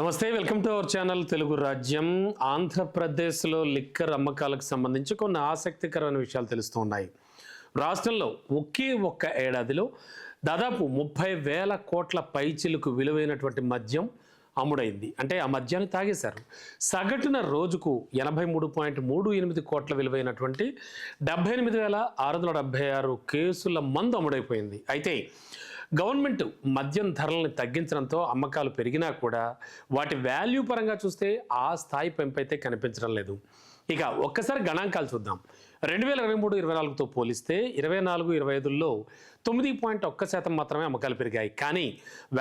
నమస్తే, welcome to our channel Telugu రాజ్యం. ఆంధ్రప్రదేశ్లో లిక్కర్ అమ్మకాలకు సంబంధించి కొన్ని ఆసక్తికరమైన విషయాలు తెలుస్తూ ఉన్నాయి. రాష్ట్రంలో ఒకే ఒక్క ఏడాదిలో దాదాపు 30,000 కోట్ల పైచిలకు విలువైనటువంటి మద్యం అమ్ముడైంది. అంటే ఆ మద్యాన్ని తాగేశారు. సగటున రోజుకు 83.38 కోట్ల విలువైనటువంటి 78,676 కేసుల మందు అమ్ముడైపోయింది. అయితే గవర్నమెంట్ మద్యం ధరలను తగ్గించడంతో అమ్మకాలు పెరిగినా కూడా వాటి వాల్యూ పరంగా చూస్తే ఆ స్థాయి పెంపైతే కనిపించడం లేదు. ఇక ఒక్కసారి గణాంకాలు చూద్దాం. 2023-24తో పోలిస్తే 24-25లో 9.1% మాత్రమే అమ్మకాలు పెరిగాయి. కానీ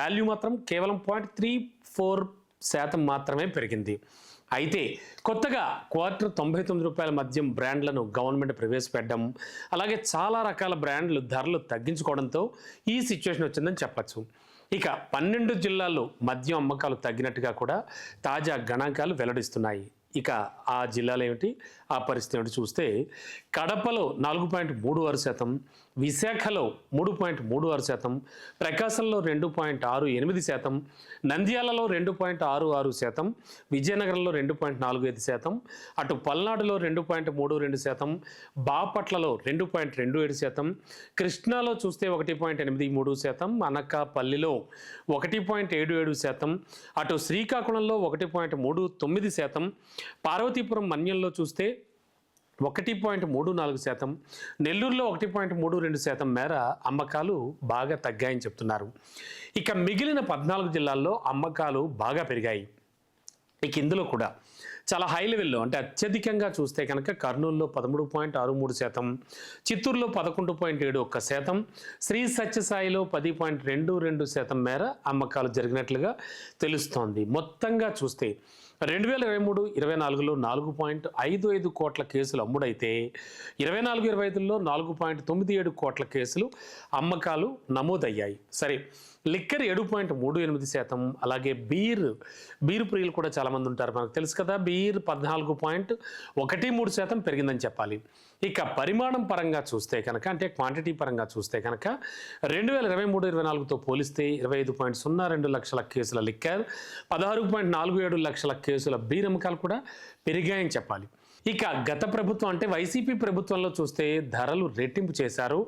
వాల్యూ మాత్రం కేవలం 0.34% మాత్రమే పెరిగింది. అయితే కొత్తగా ₹99 మద్యం బ్రాండ్లను గవర్నమెంట్ ప్రవేశపెట్టడం, అలాగే చాలా రకాల బ్రాండ్లు ధరలు తగ్గించుకోవడంతో ఈ సిచ్యువేషన్ వచ్చిందని చెప్పచ్చు. ఇక 12 జిల్లాల్లో మద్యం అమ్మకాలు తగ్గినట్టుగా కూడా తాజా గణాంకాలు వెల్లడిస్తున్నాయి. ఇక ఆ జిల్లాలు ఏమిటి, ఆ పరిస్థితి ఏమిటి చూస్తే కడపలో 4.36%, విశాఖలో 3.36%, ప్రకాశంలో 2.68%, నంద్యాలలో 2.66%, విజయనగరంలో 2.45%, అటు పల్నాడులో 2.32%, బాపట్లలో 2.27%, కృష్ణాలో చూస్తే 1.83%, అనకాపల్లిలో 1.77%, అటు శ్రీకాకుళంలో 1.39%, పార్వతీపురం మన్యంలో చూస్తే 1.34%, నెల్లూరులో 1.32% మేర అమ్మకాలు బాగా తగ్గాయని చెప్తున్నారు. ఇక మిగిలిన 14 జిల్లాల్లో అమ్మకాలు బాగా పెరిగాయి. ఇక ఇందులో కూడా చాలా హై లెవెల్లో అంటే అత్యధికంగా చూస్తే కనుక కర్నూలులో 13.63%, చిత్తూరులో 11.71%, శ్రీ సత్యసాయిలో 10.22% మేర అమ్మకాలు జరిగినట్లుగా తెలుస్తోంది. మొత్తంగా చూస్తే 2023-24లో 4.55 కోట్ల కేసులు అమ్ముడైతే 24-25లో 4.97 కోట్ల కేసులు అమ్మకాలు నమోదయ్యాయి. సరే, లిక్కర్ 7.38%, అలాగే బీర్ ప్రియులు కూడా చాలామంది ఉంటారు, మనకు తెలుసు కదా. బీర్ 14.13% పెరిగిందని చెప్పాలి. ఇక పరిమాణం పరంగా చూస్తే కనుక అంటే క్వాంటిటీ పరంగా చూస్తే కనుక 2023-24తో పోలిస్తే 25.02 లక్షల కేసుల లిక్కర్, 16.47 లక్షల కేసుల బీర్ అమ్మకాలు కూడా పెరిగాయని చెప్పాలి. ఇక గత ప్రభుత్వం అంటే వైసీపీ ప్రభుత్వంలో చూస్తే ధరలు రెట్టింపు చేశారు.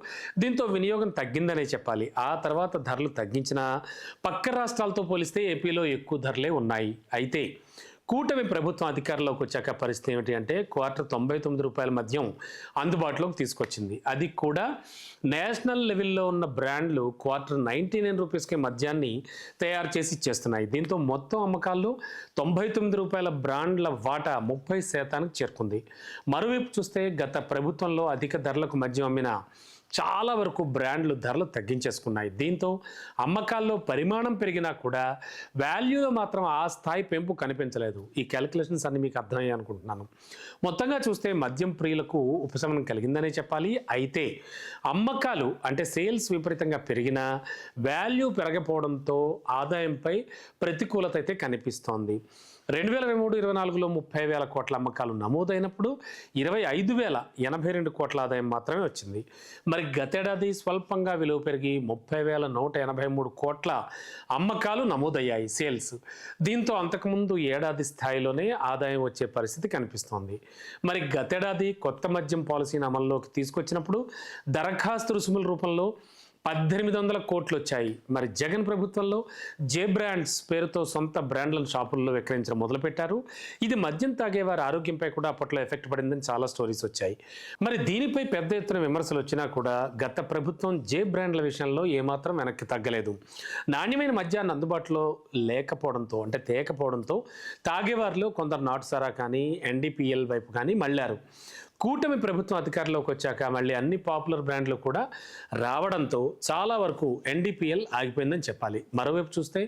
దీంతో వినియోగం తగ్గిందనే చెప్పాలి. ఆ తర్వాత ధరలు తగ్గించినా పక్క రాష్ట్రాలతో పోలిస్తే ఏపీలో ఎక్కువ ధరలే ఉన్నాయి. అయితే కూటమి ప్రభుత్వం అధికారంలోకి వచ్చాక పరిస్థితి ఏమిటి అంటే ₹99 మద్యం అందుబాటులోకి తీసుకొచ్చింది. అది కూడా నేషనల్ లెవెల్లో ఉన్న బ్రాండ్లు ₹99కే మద్యాన్ని తయారు చేసి ఇచ్చేస్తున్నాయి. దీంతో మొత్తం అమ్మకాల్లో ₹99 బ్రాండ్ల వాటా 30% చేరుకుంది. మరోవైపు చూస్తే గత ప్రభుత్వంలో అధిక ధరలకు మద్యం అమ్మిన చాలా వరకు బ్రాండ్లు ధరలు తగ్గించేసుకున్నాయి. దీంతో అమ్మకాల్లో పరిమాణం పెరిగినా కూడా వాల్యూలో మాత్రం ఆ స్థాయి పెంపు కనిపించలేదు. ఈ క్యాలిక్యులేషన్స్ అన్ని మీకు అర్థమయ్యాయి అనుకుంటున్నాను. మొత్తంగా చూస్తే మద్యం ప్రియులకు ఉపశమనం కలిగిందనే చెప్పాలి. అయితే అమ్మకాలు అంటే సేల్స్ విపరీతంగా పెరిగినా వాల్యూ పెరగకపోవడంతో ఆదాయంపై ప్రతికూలత అయితే కనిపిస్తోంది. 2023-24లో 30,000 కోట్ల అమ్మకాలు నమోదైనప్పుడు 25,082 కోట్ల ఆదాయం మాత్రమే వచ్చింది. మరి గతేడాది స్వల్పంగా విలువ పెరిగి 30,183 కోట్ల అమ్మకాలు నమోదయ్యాయి సేల్స్. దీంతో అంతకుముందు ఏడాది స్థాయిలోనే ఆదాయం వచ్చే పరిస్థితి కనిపిస్తోంది. మరి గతేడాది కొత్త మద్యం పాలసీని అమల్లోకి తీసుకొచ్చినప్పుడు దరఖాస్తు రుసుముల రూపంలో 1,800 కోట్లు వచ్చాయి. మరి జగన్ ప్రభుత్వంలో జే బ్రాండ్స్ పేరుతో సొంత బ్రాండ్లను షాపుల్లో విక్రయించడం మొదలుపెట్టారు. ఇది మద్యం తాగేవారి ఆరోగ్యంపై కూడా అప్పట్లో ఎఫెక్ట్ పడిందని చాలా స్టోరీస్ వచ్చాయి. మరి దీనిపై పెద్ద ఎత్తున విమర్శలు వచ్చినా కూడా గత ప్రభుత్వం జే బ్రాండ్ల విషయంలో ఏమాత్రం వెనక్కి తగ్గలేదు. నాణ్యమైన మద్యాన్ని అందుబాటులో తేకపోవడంతో తాగేవారిలో కొందరు నాటుసారా కానీ NDPL వైపు కానీ మళ్ళారు. కూటమి ప్రభుత్వం అధికారంలోకి వచ్చాక మళ్ళీ అన్ని పాపులర్ బ్రాండ్లు కూడా రావడంతో చాలా వరకు NDPL ఆగిపోయిందని చెప్పాలి. మరోవైపు చూస్తే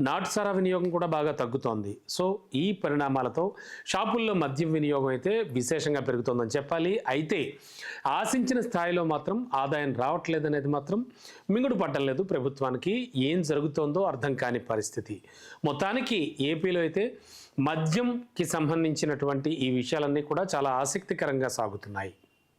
నాటుసారా వినియోగం కూడా బాగా తగ్గుతోంది. సో ఈ పరిణామాలతో షాపుల్లో మద్యం వినియోగం అయితే విశేషంగా పెరుగుతోందని చెప్పాలి. అయితే ఆశించిన స్థాయిలో మాత్రం ఆదాయం రావట్లేదనేది మాత్రం మింగుడు పట్టడం లేదు ప్రభుత్వానికి. ఏం జరుగుతోందో అర్థం కాని పరిస్థితి. మొత్తానికి ఏపీలో అయితే మద్యంకి సంబంధించినటువంటి ఈ విషయాలన్నీ కూడా చాలా ఆసక్తికరంగా సాగుతున్నాయి.